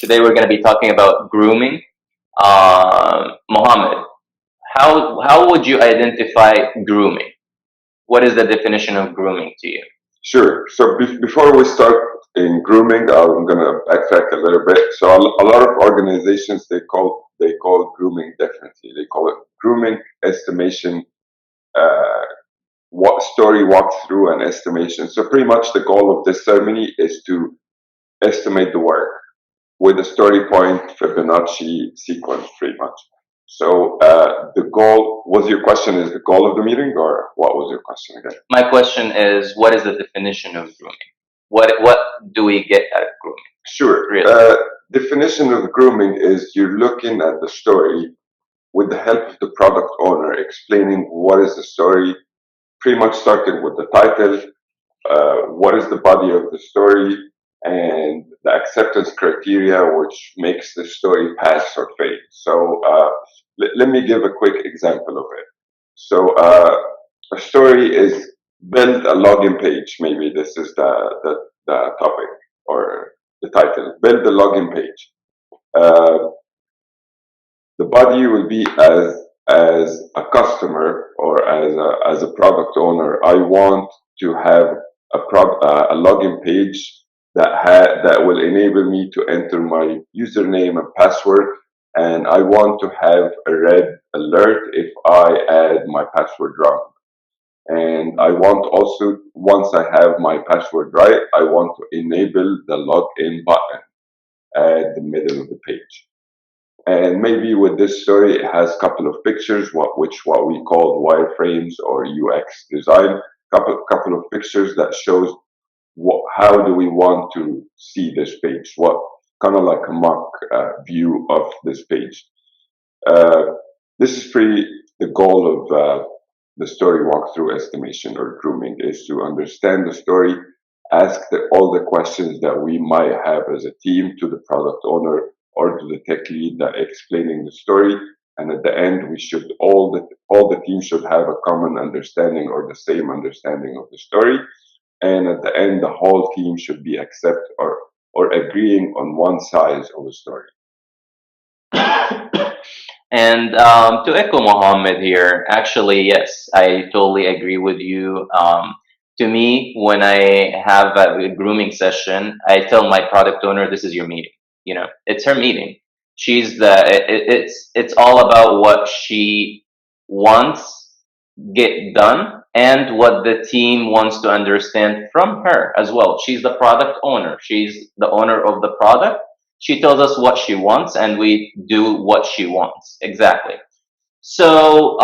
Today we're going to be talking about grooming. Mohammed, how would you identify grooming? What is the definition of grooming to you? Sure. So before we start in grooming, I'm gonna backtrack a little bit. So a lot of organizations they call grooming differently. They call it grooming estimation, uh, what story walkthrough and estimation. So pretty much the goal of this ceremony is to estimate the work with a story point Fibonacci sequence, pretty much. So the goal was your question is the goal of the meeting, or what was your question again? My question is, what is the definition of grooming? What do we get out of grooming? Sure. Really? Definition of grooming is you're looking at the story with the help of the product owner, explaining what is the story, pretty much starting with the title, what is the body of the story, and the acceptance criteria which makes the story pass or fail. So let me give a quick example of it. So a story is build a login page. Maybe this is the topic or the title. Build the login page. Uh, the body will be as a customer or as a product owner. I want to have a login page that will enable me to enter my username and password, and I want to have a red alert if I add my password wrong. And I want also, once I have my password right, I want to enable the login button at the middle of the page. And maybe with this story, it has a couple of pictures, what we call wireframes or UX design. Couple of pictures that shows how do we want to see this page, what kind of like a mock view of this page. Uh, this is pretty the goal of the story walkthrough estimation or grooming is to understand the story, ask all the questions that we might have as a team to the product owner or to the tech lead that explaining the story. And at the end, we should all the team should have a common understanding or the same understanding of the story. And at the end, the whole team should be accept or agreeing on one size of the story. And to echo Mohammed here, actually, yes, I totally agree with you. To me, when I have a grooming session, I tell my product owner, "This is your meeting. You know, it's her meeting. She's it's all about what she wants get done and what the team wants to understand from her as well. She's the product owner. She's the owner of the product. She tells us what she wants, and we do what she wants exactly. So,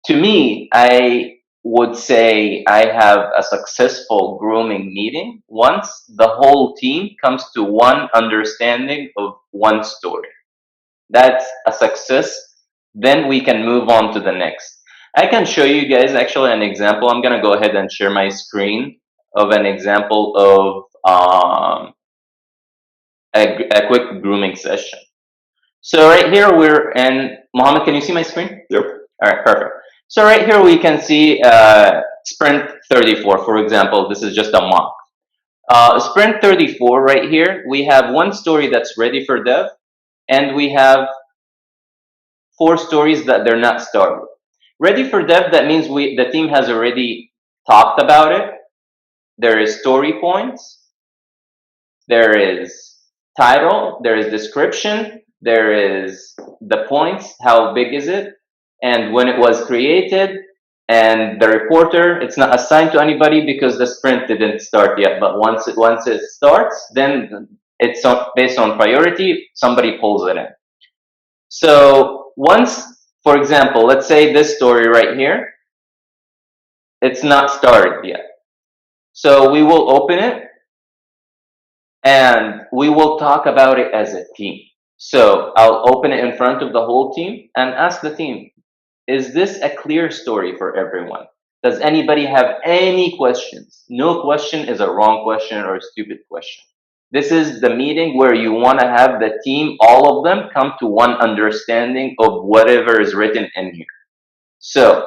to me, I would say I have a successful grooming meeting once the whole team comes to one understanding of one story. That's a success. Then we can move on to the next. I can show you guys actually an example. I'm gonna go ahead and share my screen of an example of a quick grooming session. So right here we're in, Mohammed, can you see my screen? Yep. All right, perfect. So right here we can see sprint 34, for example. This is just a mock. Sprint 34 right here, we have one story that's ready for dev, and we have 4 stories that they're not started. Ready for dev, that means the team has already talked about it. There is story points, there is title, there is description, there is the points, how big is it, and when it was created, and the reporter, it's not assigned to anybody because the sprint didn't start yet, but once it starts, then it's based on priority, somebody pulls it in. So once, for example, let's say this story right here, it's not started yet. So we will open it and we will talk about it as a team. So I'll open it in front of the whole team and ask the team, is this a clear story for everyone? Does anybody have any questions? No question is a wrong question or a stupid question. This is the meeting where you want to have the team, all of them, come to one understanding of whatever is written in here. So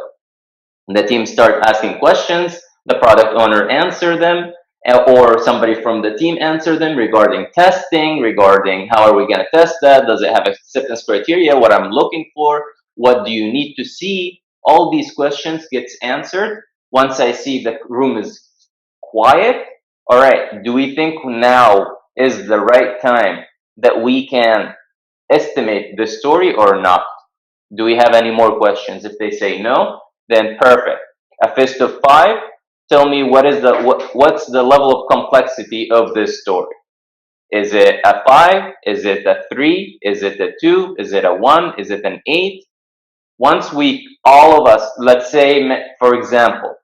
the team start asking questions, the product owner answer them, or somebody from the team answer them regarding testing, regarding how are we going to test that? Does it have acceptance criteria? What I'm looking for? What do you need to see? All these questions gets answered once I see the room is quiet. All right, do we think now is the right time that we can estimate the story or not? Do we have any more questions? If they say no, then perfect. A fist of five. Tell me what's the level of complexity of this story? Is it a five? Is it a three? Is it a two? Is it a one? Is it an eight? Once we all of us, let's say, for example,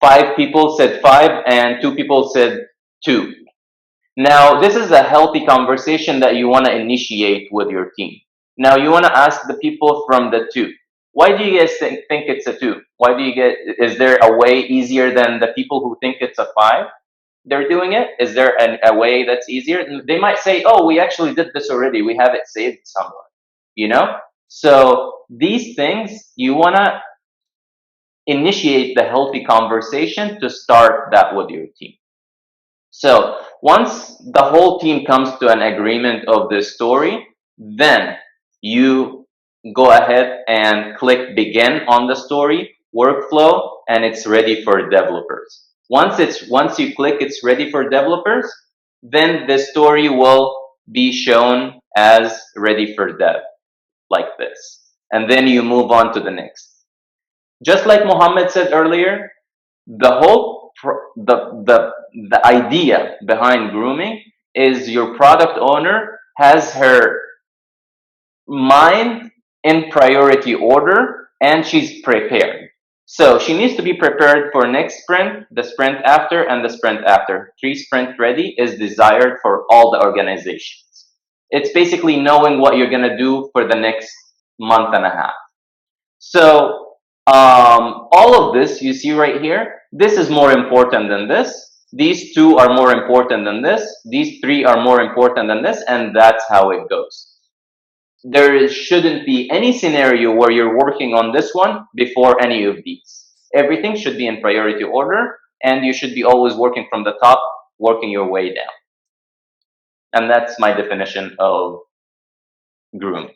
five people said five and two people said two. Now, this is a healthy conversation that you want to initiate with your team. Now, you want to ask the people from the two. Why do you guys think it's a two? Why do you get? Is there a way easier than the people who think it's a five? They're doing it. Is there a way that's easier? They might say, "Oh, we actually did this already. We have it saved somewhere." You know. So these things you want to initiate the healthy conversation to start that with your team. So once the whole team comes to an agreement of this story, then you go ahead and click begin on the story workflow, and it's ready for developers. Once you click it's ready for developers, then the story will be shown as ready for dev like this. And then you move on to the next. Just like Mohammed said earlier, the whole the idea behind grooming is your product owner has her mind in priority order and she's prepared. So she needs to be prepared for next sprint, the sprint after, and the sprint after. 3 sprint ready is desired for all the organizations. It's basically knowing what you're going to do for the next month and a half. So all of this you see right here, this is more important than this. These two are more important than this. These three are more important than this, and that's how it goes. There shouldn't be any scenario where you're working on this one before any of these. Everything should be in priority order, and you should be always working from the top, working your way down. And that's my definition of groom.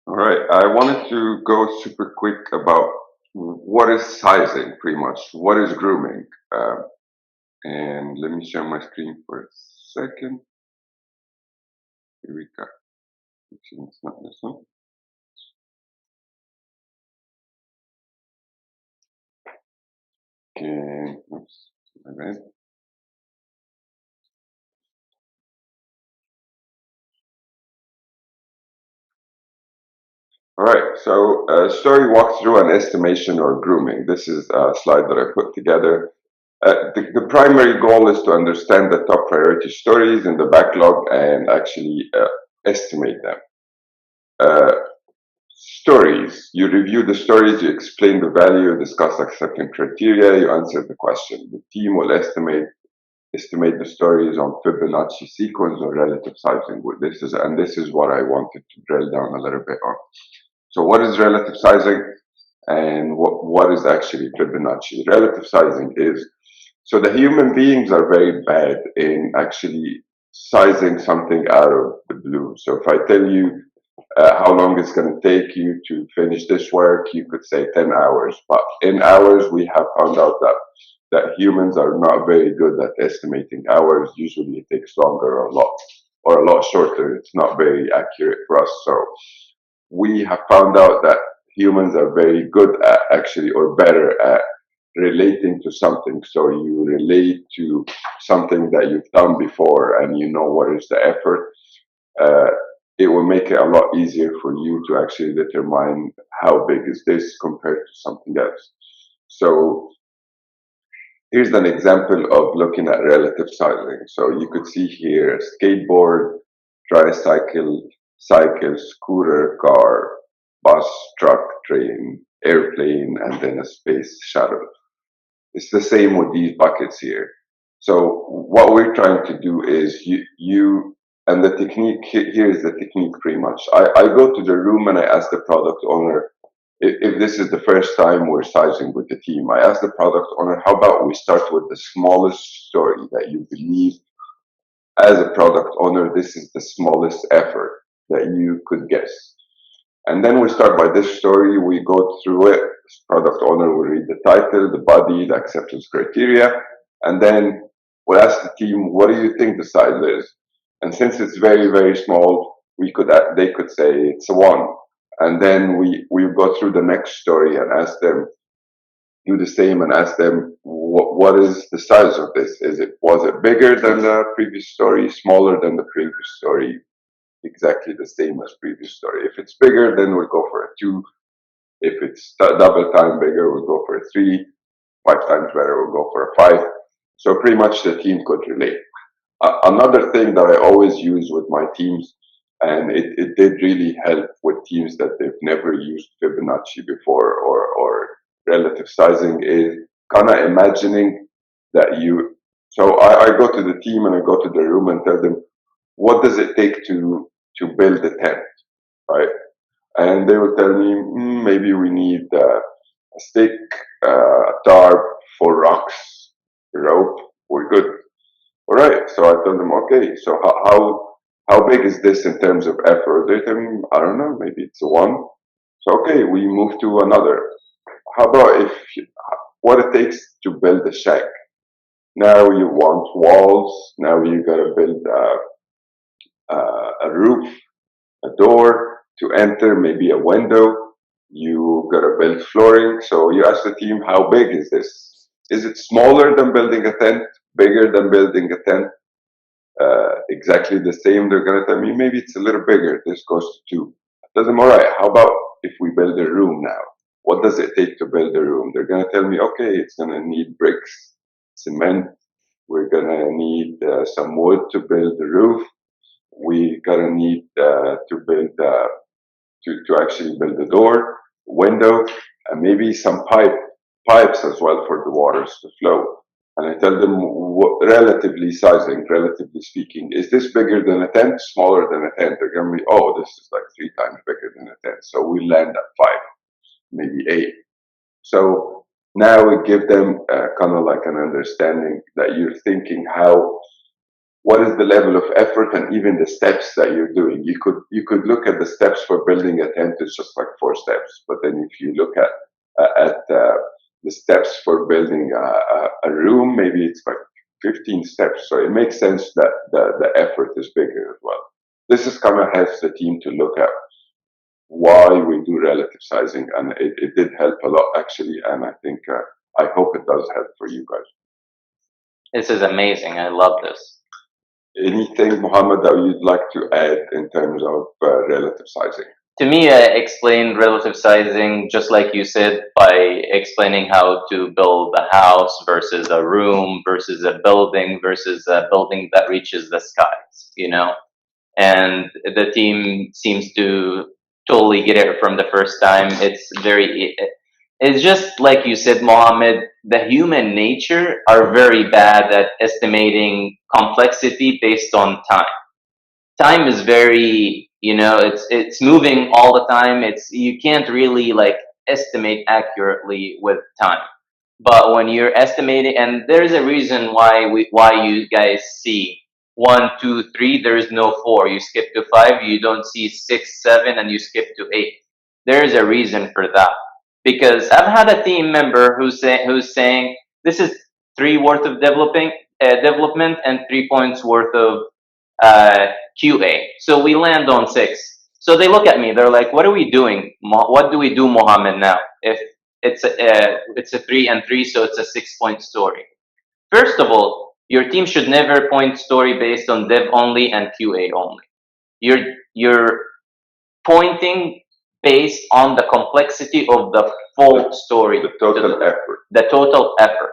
All right. I wanted to go super quick about what is sizing, pretty much. What is grooming? And let me share my screen for a second. Here we go. It's not this one. Okay. Oops. My bad. All right. So, story walkthrough and estimation or grooming. This is a slide that I put together. The primary goal is to understand the top priority stories in the backlog and actually estimate them. Uh, Stories. You review the stories, you explain the value, discuss acceptance criteria, you answer the question. The team will estimate the stories on Fibonacci sequence or relative sizing. This is what I wanted to drill down a little bit on. So what is relative sizing and what is actually Fibonacci? Relative sizing is, so the human beings are very bad in actually sizing something out of the blue. So if I tell you how long it's going to take you to finish this work, you could say 10 hours. But in hours, we have found out that humans are not very good at estimating hours. Usually it takes longer or a lot shorter. It's not very accurate for us. So we have found out that humans are very good at actually, or better at relating to something. So you relate to something that you've done before and you know what is the effort. Uh, it will make it a lot easier for you to actually determine how big is this compared to something else. So here's an example of looking at relative sizing. So you could see here skateboard, tricycle, cycle, scooter, car, bus, truck, train, airplane, and then a space shuttle. It's the same with these buckets here. So what we're trying to do is you and the technique here is the technique pretty much. I go to the room and I ask the product owner if this is the first time we're sizing with the team, I ask the product owner, how about we start with the smallest story that you believe as a product owner, this is the smallest effort that you could guess. And then we start by this story, we go through it. Product owner will read the title, the body, the acceptance criteria, and then we'll ask the team, what do you think the size is? And since it's very, very small, they could say it's a one. And then we go through the next story and ask them, do the same and ask them, what is the size of this? Was it bigger than the previous story, smaller than the previous story, exactly the same as previous story? If it's bigger, then we'll go for a two. If it's double time bigger, we'll go for a three. 5 times better, we'll go for a five. So pretty much the team could relate. Another thing that I always use with my teams, and it did really help with teams that they've never used Fibonacci before or relative sizing, is kind of imagining that you. So I go to the team and I go to the room and tell them, what does it take to build a tent, right? And they will tell me, maybe we need a stick, a tarp, 4 rocks, a rope. We're good. All right. So I told them, okay. So how big is this in terms of effort? They tell me, I don't know. Maybe it's a one. So okay, we move to another. How about what it takes to build a shack? Now you want walls. Now you gotta build a roof, a door to enter, maybe a window. You gotta build flooring. So you ask the team, how big is this? Is it smaller than building a tent? Bigger than building a tent? Exactly the same? They're gonna tell me, maybe it's a little bigger. This goes to two. I tell them, all right, how about if we build a room now? What does it take to build a room? They're gonna tell me, okay, it's gonna need bricks, cement. We're gonna need some wood to build the roof. We gotta need to build to actually build the door, window, and maybe some pipes as well for the waters to flow. And I tell them relatively sizing, relatively speaking, is this bigger than a tent, smaller than a tent? They're gonna be, oh, this is like 3 times bigger than a tent. So we land at five, maybe eight. So now we give them kind of like an understanding that you're thinking what is the level of effort and even the steps that you're doing. You could look at the steps for building a tent, it's just like 4 steps, but then if you look at the steps for building a room, maybe it's like 15 steps. So it makes sense that the effort is bigger as well. This is kind of helps the team to look at why we do relative sizing, and it did help a lot actually, and I hope it does help for you guys. This is amazing. I love this. Anything, Mohammed, that you'd like to add in terms of relative sizing? To me, I explained relative sizing just like you said by explaining how to build a house versus a room versus a building versus a building that reaches the skies, you know? And the team seems to totally get it from the first time. It's just like you said, Mohammed, the human nature are very bad at estimating complexity based on time. Time is very, it's moving all the time. You can't really like estimate accurately with time. But when you're estimating, and there's a reason why you guys see one, two, three. There is no four. You skip to five. You don't see six, seven, and you skip to eight. There is a reason for that. Because I've had a team member who's saying this is three worth of development and 3 points worth of uh, QA. So we land on six. So they look at me. They're like, "What are we doing? What do we do, Mohammed? Now, if it's a 3 and 3, so it's a 6 point story. First of all, your team should never point story based on dev only and QA only. You're pointing based on the complexity of the full story, The total effort. the total effort.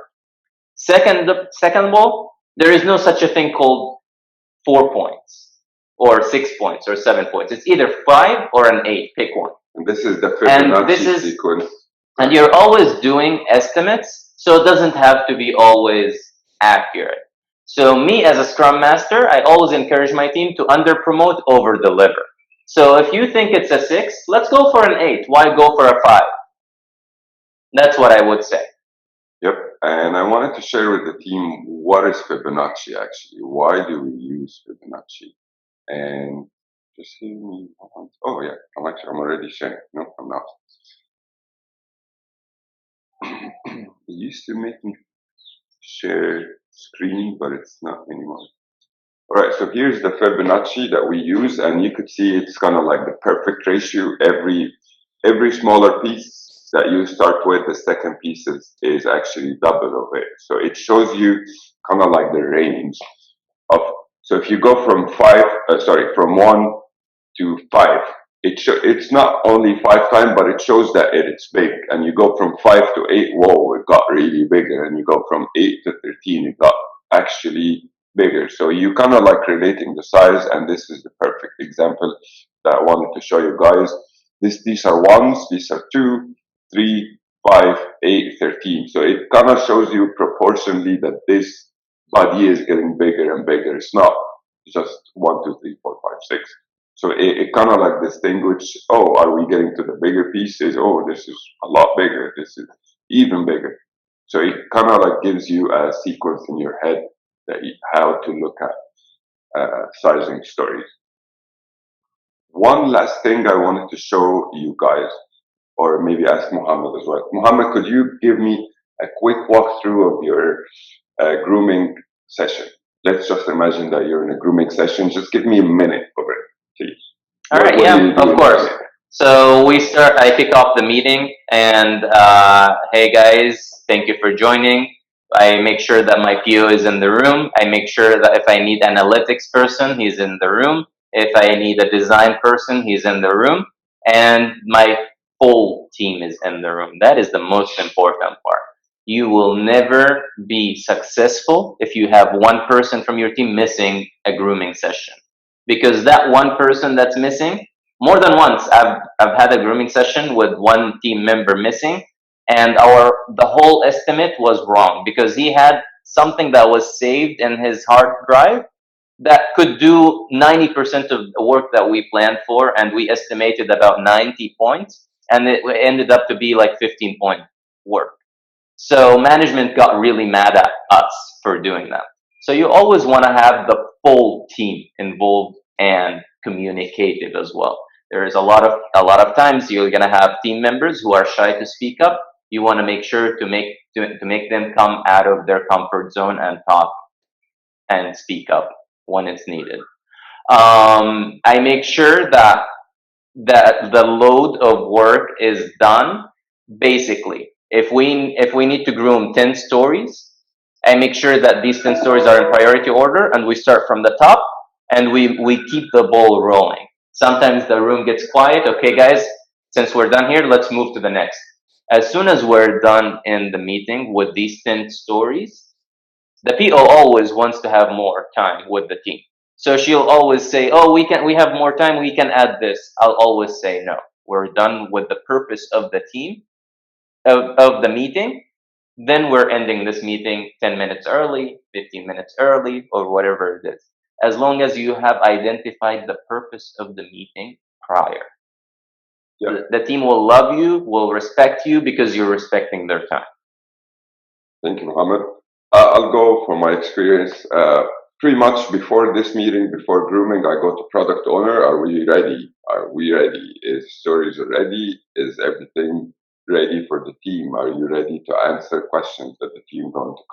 Second of all, there is no such a thing called 4 points or 6 points or 7 points. It's either five or an eight. Pick one. And this is the And this Fibonacci is sequence. and you're always doing estimates, so it doesn't have to be always accurate. So me as a scrum master, I always encourage my team to under promote, over deliver. So if you think it's a six, let's go for an eight. Why go for a five? That's what I would say. Yep. And I wanted to share with the team what is Fibonacci actually? Why do we use Fibonacci? And just give me a moment. Oh yeah, I'm already sharing. No, I'm not. It used to make me share screen, but it's not anymore. All right, so here's the Fibonacci that we use, and you could see it's kind of like the perfect ratio. Every smaller piece that you start with, the second piece is actually double of it. So it shows you kind of like the range of. So if you go from from 1 to 5, it's not only 5 times, but it shows that it's big. And you go from 5 to 8, whoa, it got really bigger. And you go from 8 to 13, it got actually bigger. So you kind of like relating the size, and this is the perfect example that I wanted to show you guys. These are ones, these are 2, 3, 5, 8, 13. So it kind of shows you proportionally that this body is getting bigger and bigger. It's not just 1, 2, 3, 4, 5, 6. So it kind of like distinguish, oh, are we getting to the bigger pieces? Oh, this is a lot bigger. This is even bigger. So it kind of like gives you a sequence in your head that how to look at sizing stories. One last thing I wanted to show you guys, or maybe ask Muhammad as well. Muhammad, could you give me a quick walkthrough of your grooming session? Let's just imagine that you're in a grooming session. Just give me a minute of it, please. All right, What do yeah, you do of in a course. minute? So I kick off the meeting, and hey guys, thank you for joining. I make sure that my PO is in the room. I make sure that if I need analytics person, he's in the room. If I need a design person, he's in the room. And my full team is in the room. That is the most important part. You will never be successful if you have one person from your team missing a grooming session, because that one person that's missing, more than once I've had a grooming session with one team member missing, and the whole estimate was wrong because he had something that was saved in his hard drive that could do 90% of the work that we planned for, and we estimated about 90 points, and it ended up to be like 15-point work. So management got really mad at us for doing that. So you always want to have the full team involved and communicative as well. There is a lot of times you're gonna have team members who are shy to speak up. You want to make sure to make them come out of their comfort zone and talk and speak up when it's needed. I make sure that the load of work is done. Basically, if we need to groom 10 stories, I make sure that these 10 stories are in priority order, and we start from the top, and we keep the ball rolling. Sometimes the room gets quiet. Okay guys, since we're done here, let's move to the next. As soon as we're done in the meeting with these 10 stories, the PO always wants to have more time with the team. So she'll always say, "Oh, we have more time, we can add this." I'll always say, "No. We're done with the purpose of the team of the meeting. Then we're ending this meeting 10 minutes early, 15 minutes early, or whatever it is. As long as you have identified the purpose of the meeting prior. Yeah. The team will love you, will respect you because you're respecting their time." Thank you, Mohammed. I'll go for my experience. Pretty much before this meeting, before grooming, I go to product owner. Are we ready? Are we ready? Is stories ready? Is everything ready for the team? Are you ready to answer questions that the team going to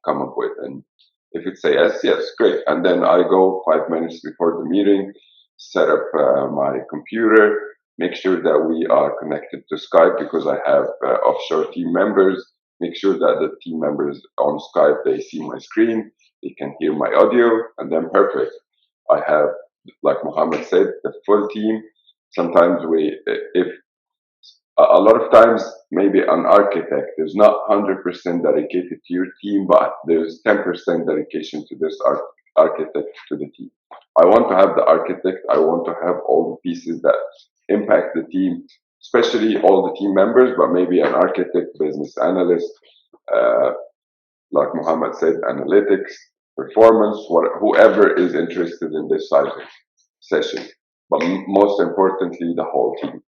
come up with? And if it's a yes, yes, great. And then I go 5 minutes before the meeting, set up my computer, make sure that we are connected to Skype because I have offshore team members. Make sure that the team members on Skype, they see my screen, they can hear my audio, and then perfect. I have, like Mohammed said, the full team. Sometimes if a lot of times, maybe an architect is not 100% dedicated to your team, but there's 10% dedication to this architect to the team. I want to have the architect, I want to have all the pieces that impact the team, especially all the team members, but maybe an architect, business analyst, uh, like Muhammad said, analytics, performance, whoever is interested in this sizing session. But most importantly, the whole team.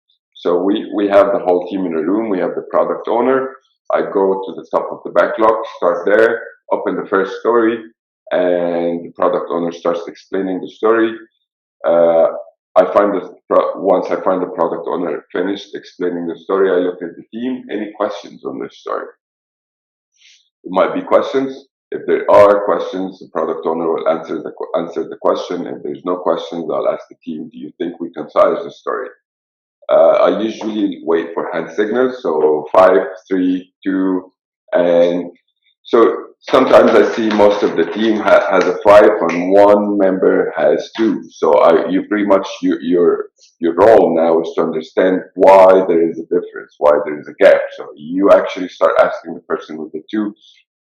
So we have the whole team in a room. We have the product owner. I go to the top of the backlog, start there, open the first story, and the product owner starts explaining the story. Uh, I find once I find the product owner finished explaining the story, I look at the team. Any questions on this story? There might be questions. If there are questions, the product owner will answer the question. If there's no questions, I'll ask the team, do you think we can size the story? I usually wait for hand signals, so five, three, two, and so sometimes I see most of the team has a five, and one member has two. So you pretty much your role now is to understand why there is a difference, why there is a gap. So you actually start asking the person with the two,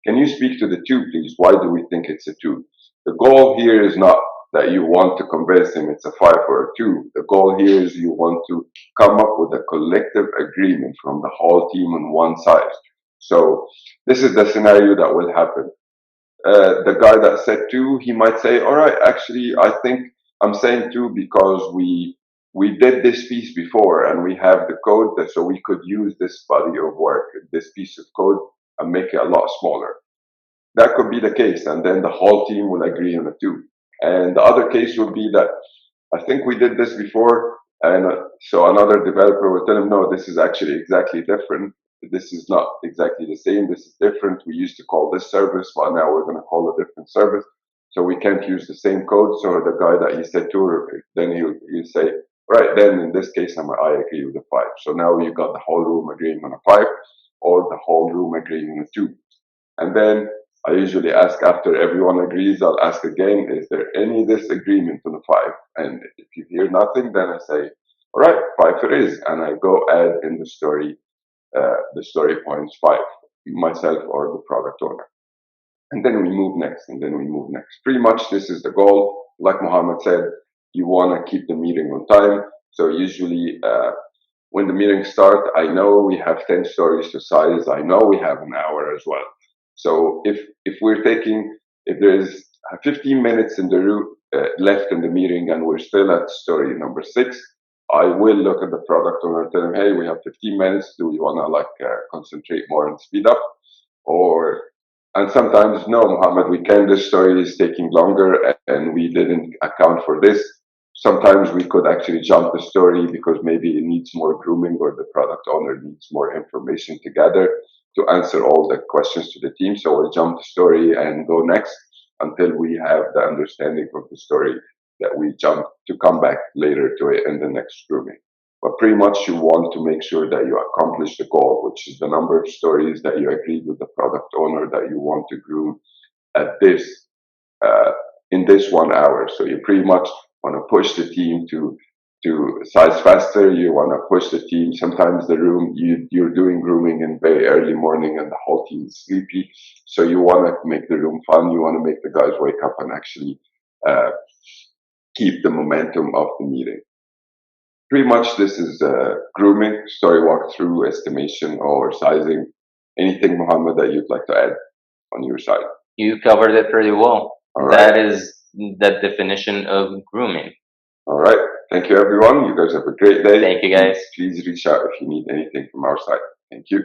can you speak to the two, please? Why do we think it's a two? The goal here is not that you want to convince him it's a five or a two. The goal here is you want to come up with a collective agreement from the whole team on one side. So this is the scenario that will happen. The guy that said two, he might say, "All right, actually, I think I'm saying two because we did this piece before and we have the code, so we could use this body of work, this piece of code, and make it a lot smaller." That could be the case, and then the whole team will agree on a two. And the other case would be that I think we did this before, and so another developer will tell him, no, this is actually exactly different. This is not exactly the same. This is different. We used to call this service, but now we're going to call a different service. So we can't use the same code. So the guy that he said to, then he'll say, right, then in this case, I agree with the five. So now you got the whole room agreeing on a five, or the whole room agreeing on a two. And then I usually ask after everyone agrees, I'll ask again, is there any disagreement on the five? And if you hear nothing, then I say, all right, five it is. And I go add in the story points five, myself or the product owner. And then we move next, and then we move next. Pretty much this is the goal. Like Mohammed said, you want to keep the meeting on time. So usually when the meetings start, I know we have 10 stories to size. I know we have an hour as well. So if we're taking, if there is 15 minutes in the room left in the meeting and we're still at story number six, I will look at the product owner and tell him, hey, we have 15 minutes. Do we want to concentrate more and speed up? Or and sometimes, no, Muhammad, we can. This story is taking longer and we didn't account for this. Sometimes we could actually jump the story because maybe it needs more grooming or the product owner needs more information to gather to answer all the questions to the team. So we'll jump the story and go next until we have the understanding of the story that we jump to come back later to it in the next grooming. But pretty much you want to make sure that you accomplish the goal, which is the number of stories that you agreed with the product owner that you want to groom at this uh, in this 1 hour. So you pretty much want to push the team to size faster. You want to push the team. Sometimes the room you're doing grooming in very early morning and the whole team is sleepy. So you want to make the room fun. You want to make the guys wake up and actually uh, keep the momentum of the meeting. Pretty much this is grooming, story walkthrough, estimation, or sizing. Anything, Mohammed, that you'd like to add on your side? You covered it pretty well. All right. That is the definition of grooming. All right. Thank you, everyone. You guys have a great day. Thank you, guys. Please reach out if you need anything from our side. Thank you.